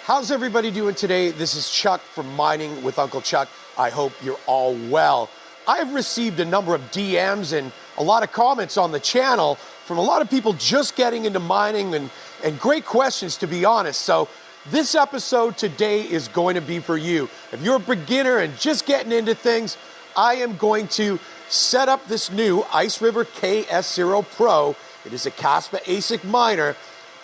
How's everybody doing today? This is Chuck from Mining with Uncle Chuck. I hope you're all well. I've received a number of DMs and a lot of comments on the channel from a lot of people just getting into mining and great questions, to be honest. So this episode today is going to be for you. If you're a beginner and just getting into things, I am going to set up this new Ice River KS0 Pro. It is a Caspa ASIC miner.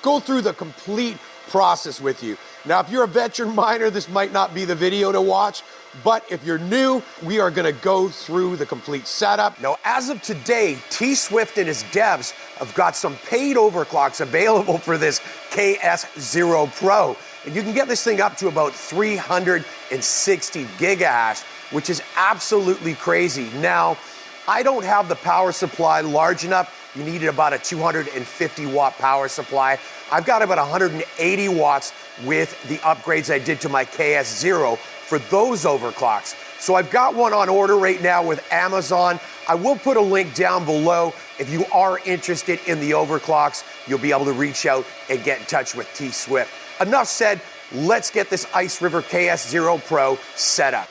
Go through the complete process with you. Now, if you're a veteran miner, this might not be the video to watch, but if you're new, we are gonna go through the complete setup. Now, as of today, T-Swift and his devs have got some paid overclocks available for this KS0 Pro. And you can get this thing up to about 360 gigahash, which is absolutely crazy. Now, I don't have the power supply large enough. You needed about a 250 watt power supply. I've got about 180 watts with the upgrades I did to my KS0 for those overclocks. So I've got one on order right now with Amazon. I will put a link down below. If you are interested in the overclocks, you'll be able to reach out and get in touch with T-Swift. Enough said, let's get this Ice River KS0 Pro set up.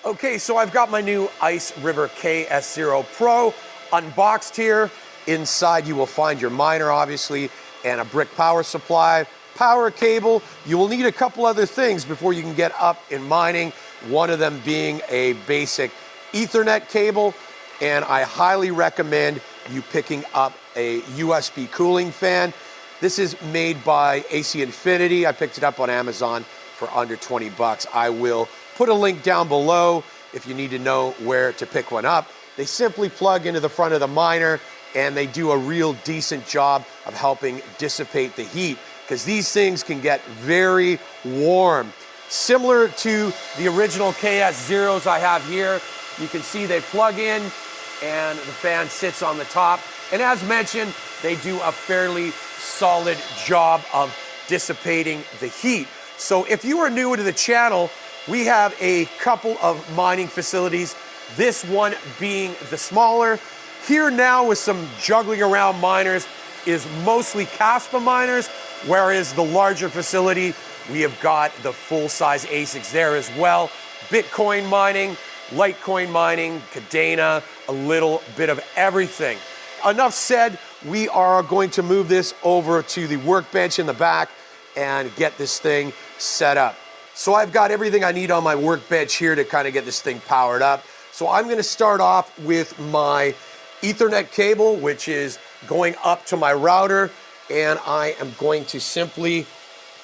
Okay, so I've got my new Ice River KS0 Pro unboxed here. Inside you will find your miner, obviously, and a brick power supply, power cable. You will need a couple other things before you can get up in mining, one of them being a basic Ethernet cable, and I highly recommend you picking up a USB cooling fan. This is made by AC Infinity. I picked it up on Amazon for under 20 bucks. I will put a link down below if you need to know where to pick one up. They simply plug into the front of the miner and they do a real decent job of helping dissipate the heat, because these things can get very warm. Similar to the original KS0s I have here, you can see they plug in and the fan sits on the top. And as mentioned, they do a fairly solid job of dissipating the heat. So if you are new to the channel, we have a couple of mining facilities, this one being the smaller. Here now with some juggling around miners is mostly Caspa miners, whereas the larger facility, we have got the full-size ASICs there as well. Bitcoin mining, Litecoin mining, Cadena, a little bit of everything. Enough said, we are going to move this over to the workbench in the back and get this thing set up. So I've got everything I need on my workbench here to kind of get this thing powered up. So I'm going to start off with my Ethernet cable, which is going up to my router, and I am going to simply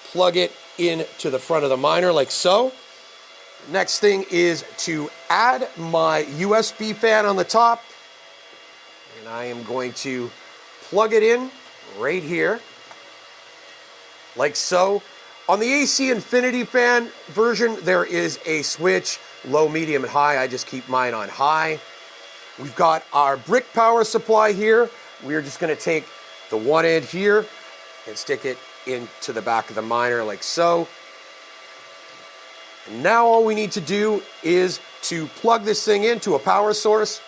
plug it into the front of the miner like so. Next thing is to add my USB fan on the top, and I am going to plug it in right here like so. On the AC Infinity fan version, there is a switch, low, medium, and high. I just keep mine on high. We've got our brick power supply here. We're just gonna take the one end here and stick it into the back of the miner like so. And now all we need to do is to plug this thing into a power source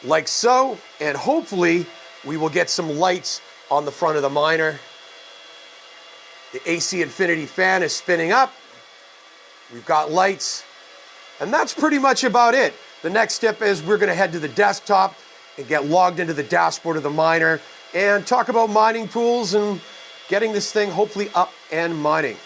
like so, and hopefully we will get some lights on the front of the miner. The AC Infinity fan is spinning up. We've got lights, and that's pretty much about it. The next step is we're gonna head to the desktop and get logged into the dashboard of the miner and talk about mining pools and getting this thing hopefully up and mining.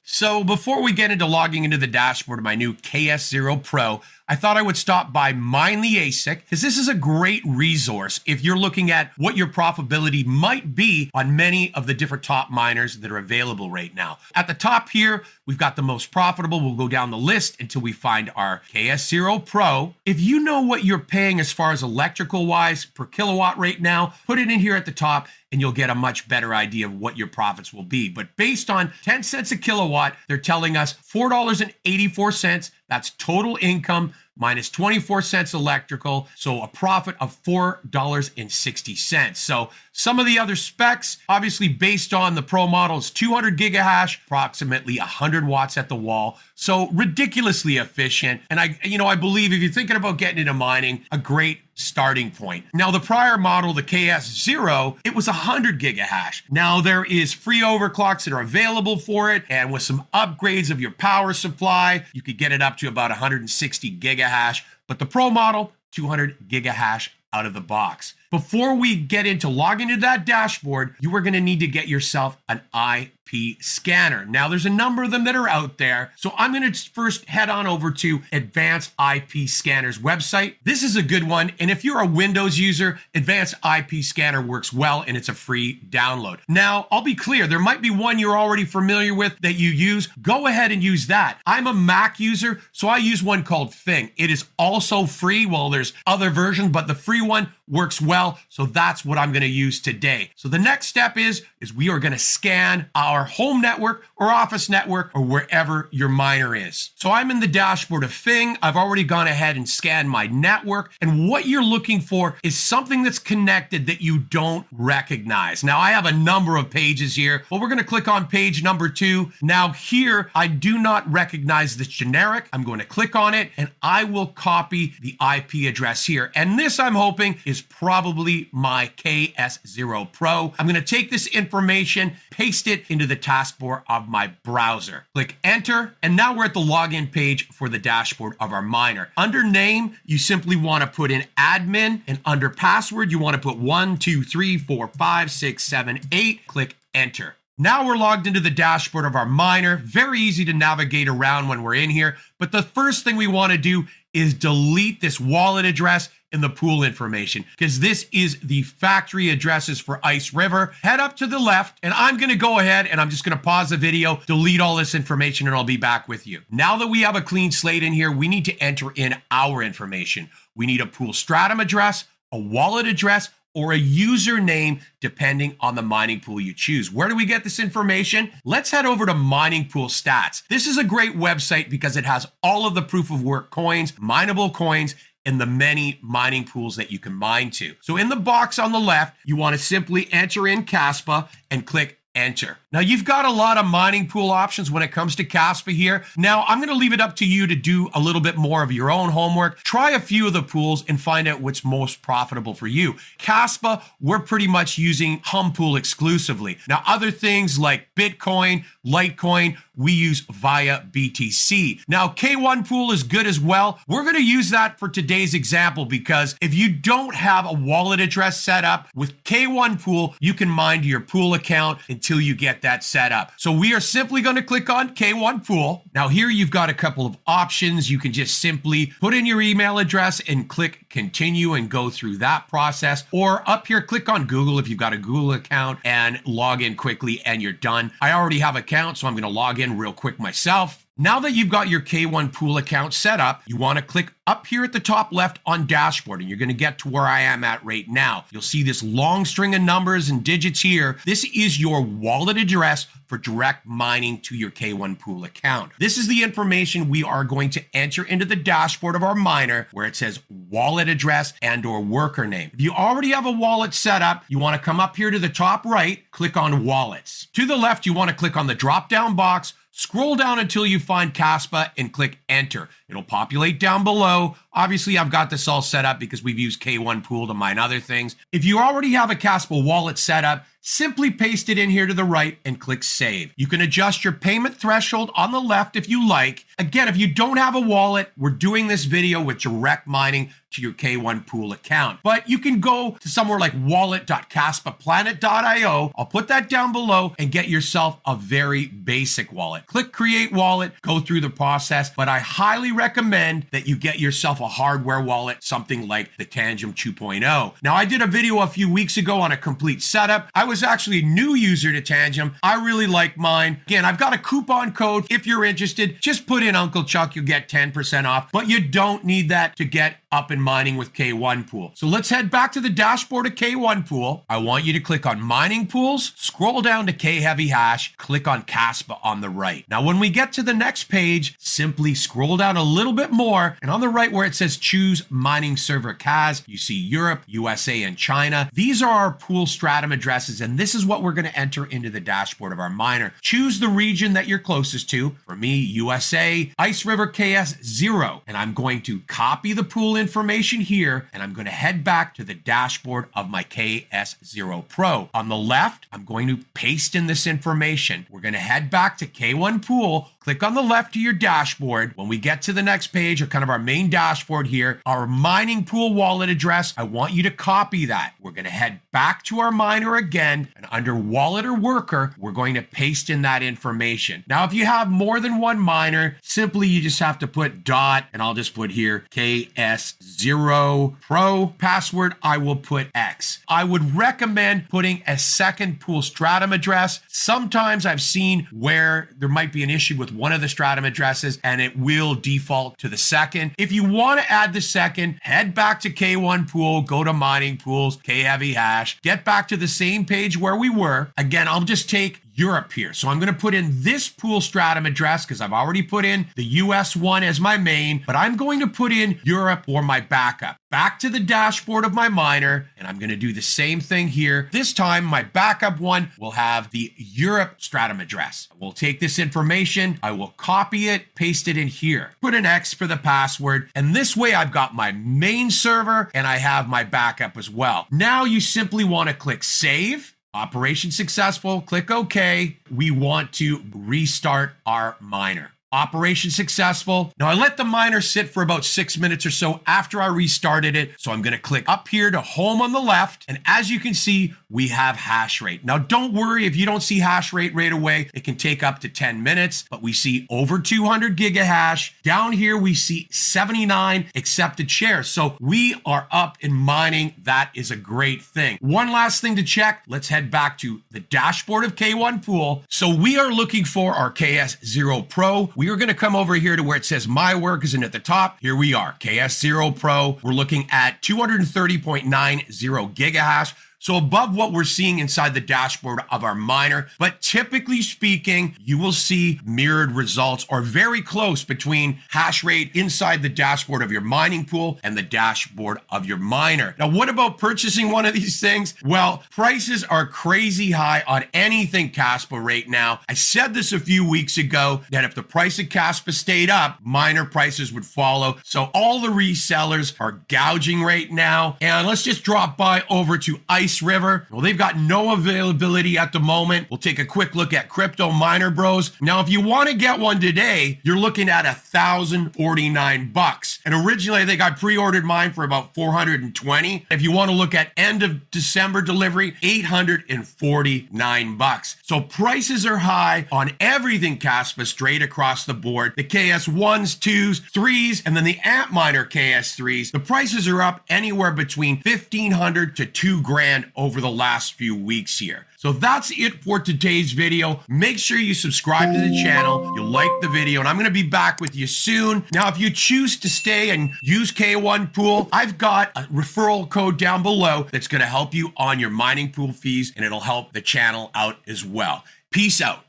So before we get into logging into the dashboard of my new KS0 Pro, I thought I would stop by Mine the ASIC, because this is a great resource if you're looking at what your profitability might be on many of the different top miners that are available right now. At the top here, we've got the most profitable. We'll go down the list until we find our KS0 Pro. If you know what you're paying as far as electrical wise per kilowatt right now, put it in here at the top and you'll get a much better idea of what your profits will be. But based on 10 cents a kilowatt, they're telling us $4.84. That's total income minus 24 cents electrical, so a profit of $4.60. So some of the other specs, obviously based on the Pro model, is 200 gigahash, approximately 100 watts at the wall. So ridiculously efficient. And I believe if you're thinking about getting into mining, a great starting point. Now, the prior model, the KS0, it was 100 gigahash. Now, there is free overclocks that are available for it, and with some upgrades of your power supply, you could get it up to about 160 gigahash. But the Pro model, 200 gigahash out of the box. Before we get into logging into that dashboard, you are going to need to get yourself an IP scanner. Now, there's a number of them that are out there. So I'm going to first head on over to Advanced IP Scanner's website. This is a good one. And if you're a Windows user, Advanced IP Scanner works well and it's a free download. Now, I'll be clear, there might be one you're already familiar with that you use. Go ahead and use that. I'm a Mac user, so I use one called Thing. It is also free. Well, there's other versions, but the free one works well. So that's what I'm going to use today. So the next step is we are going to scan our home network or office network or wherever your miner is. So I'm in the dashboard of Thing. I've already gone ahead and scanned my network. And what you're looking for is something that's connected that you don't recognize. Now, I have a number of pages here, but we're going to click on page number 2. Now here, I do not recognize this generic. I'm going to click on it and I will copy the IP address here. And this, I'm hoping, is probably my KS0 Pro. I'm going to take this information, paste it into the taskbar of my browser. Click enter, and now we're at the login page for the dashboard of our miner. Under name, you simply want to put in admin, and under password, you want to put 1, 2, 3, 4, 5, 6, 7, 8. Click enter. Now we're logged into the dashboard of our miner. Very easy to navigate around when we're in here. But the first thing we want to do is delete this wallet address and the pool information, because this is the factory addresses for Ice River. Head up to the left, and I'm going to go ahead and I'm just going to pause the video, delete all this information, and I'll be back with you. Now that we have a clean slate in here, we need to enter in our information. We need a pool stratum address, a wallet address, or a username, depending on the mining pool you choose. Where do we get this information? Let's head over to Mining Pool Stats. This is a great website because it has all of the proof of work coins, mineable coins, and the many mining pools that you can mine to. So in the box on the left, you want to simply enter in Caspa and click enter. Now, you've got a lot of mining pool options when it comes to Caspa here. Now, I'm going to leave it up to you to do a little bit more of your own homework. Try a few of the pools and find out what's most profitable for you. Caspa, we're pretty much using Humpool exclusively. Now, other things like Bitcoin, Litecoin, we use via BTC. Now, K1 Pool is good as well. We're going to use that for today's example because if you don't have a wallet address set up with K1 Pool, you can mine to your pool account until you get that set up. So we are simply going to click on K1 Pool. Now here you've got a couple of options. You can just simply put in your email address and click continue and go through that process. Or up here, click on Google if you've got a Google account and log in quickly and you're done. I already have an account, so I'm going to log in real quick myself. Now that you've got your K1 Pool account set up, you want to click up here at the top left on dashboard, and you're going to get to where I am at right now. You'll see this long string of numbers and digits here. This is your wallet address for direct mining to your K1 Pool account. This is the information we are going to enter into the dashboard of our miner where it says wallet address and or worker name. If you already have a wallet set up, you want to come up here to the top right, click on wallets. To the left, you want to click on the drop down box, scroll down until you find Caspa and click enter. It'll populate down below. Obviously, I've got this all set up because we've used K1 Pool to mine other things. If you already have a Caspa wallet set up, simply paste it in here to the right and click save. You can adjust your payment threshold on the left if you like. Again, if you don't have a wallet, we're doing this video with direct mining to your K1 Pool account. But you can go to somewhere like wallet.caspaplanet.io. I'll put that down below and get yourself a very basic wallet. Click create wallet, go through the process, but I highly recommend that you get yourself a hardware wallet, something like the Tangem 2.0. Now, I did a video a few weeks ago on a complete setup. I was actually a new user to Tangem. I really like mine. Again, I've got a coupon code. If you're interested, just put in Uncle Chuck, you'll get 10% off, but you don't need that to get up and mining with K1 Pool. So let's head back to the dashboard of K1 Pool. I want you to click on mining pools, scroll down to K Heavy Hash, click on Caspa on the right. Now, when we get to the next page, simply scroll down a little bit more, and on the right where it says choose mining server CAS, you see Europe, USA, and China. These are our pool stratum addresses, and this is what we're going to enter into the dashboard of our miner. Choose the region that you're closest to. For me, USA, Ice River KS0, and I'm going to copy the pool information here, and I'm going to head back to the dashboard of my KS0 Pro. On the left, I'm going to paste in this information. We're going to head back to K1 Pool, click on the left to your dashboard. When we get to the next page, or kind of our main dashboard here, our mining pool wallet address, I want you to copy that. We're going to head back to our miner again, and under wallet or worker, we're going to paste in that information. Now, if you have more than one miner, simply you just have to put dot, and I'll just put here KS0 Pro. Password, I will put X. I would recommend putting a second pool stratum address. Sometimes I've seen where there might be an issue with one of the stratum addresses and it will default to the second. If you want to add the second, head back to K1 Pool, go to mining pools, K heavy hash, get back to the same page where we were. Again, I'll just take Europe here. So I'm going to put in this pool stratum address because I've already put in the US one as my main, but I'm going to put in Europe for my backup. Back to the dashboard of my miner, and I'm going to do the same thing here. This time, my backup one will have the Europe stratum address. We'll take this information, I will copy it, paste it in here, put an X for the password, and this way I've got my main server and I have my backup as well. Now you simply want to click Save. Operation successful, click OK. We want to restart our miner. Operation successful. Now I let the miner sit for about 6 minutes or so after I restarted it. So I'm going to click up here to home on the left. And as you can see, we have hash rate. Now don't worry if you don't see hash rate right away. It can take up to 10 minutes, but we see over 200 gigahash. Down here, we see 79 accepted shares. So we are up in mining. That is a great thing. One last thing to check. Let's head back to the dashboard of K1 Pool. So we are looking for our KS0 Pro. We are going to come over here to where it says My Work is at the top. Here we are, KS0 Pro. We're looking at 230.90 gigahash. So above what we're seeing inside the dashboard of our miner, but typically speaking, you will see mirrored results or very close between hash rate inside the dashboard of your mining pool and the dashboard of your miner. Now, what about purchasing one of these things? Well, prices are crazy high on anything Kaspa right now. I said this a few weeks ago that if the price of Kaspa stayed up, miner prices would follow. So all the resellers are gouging right now. And let's just drop by over to Ice River. Well, they've got no availability at the moment. We'll take a quick look at Crypto Miner Bros. Now, if you want to get one today, you're looking at $1,049. And originally, I think I pre-ordered mine for about $420. If you want to look at end of December delivery, $849. So prices are high on everything Kaspa straight across the board. The KS1s, 2s, 3s, and then the Antminer KS3s. The prices are up anywhere between $1,500 to $2,000 over the last few weeks here. So that's it for today's video. Make sure you subscribe to the channel, you like the video, and I'm going to be back with you soon. Now, if you choose to stay and use K1 Pool, I've got a referral code down below that's going to help you on your mining pool fees, and it'll help the channel out as well. Peace out.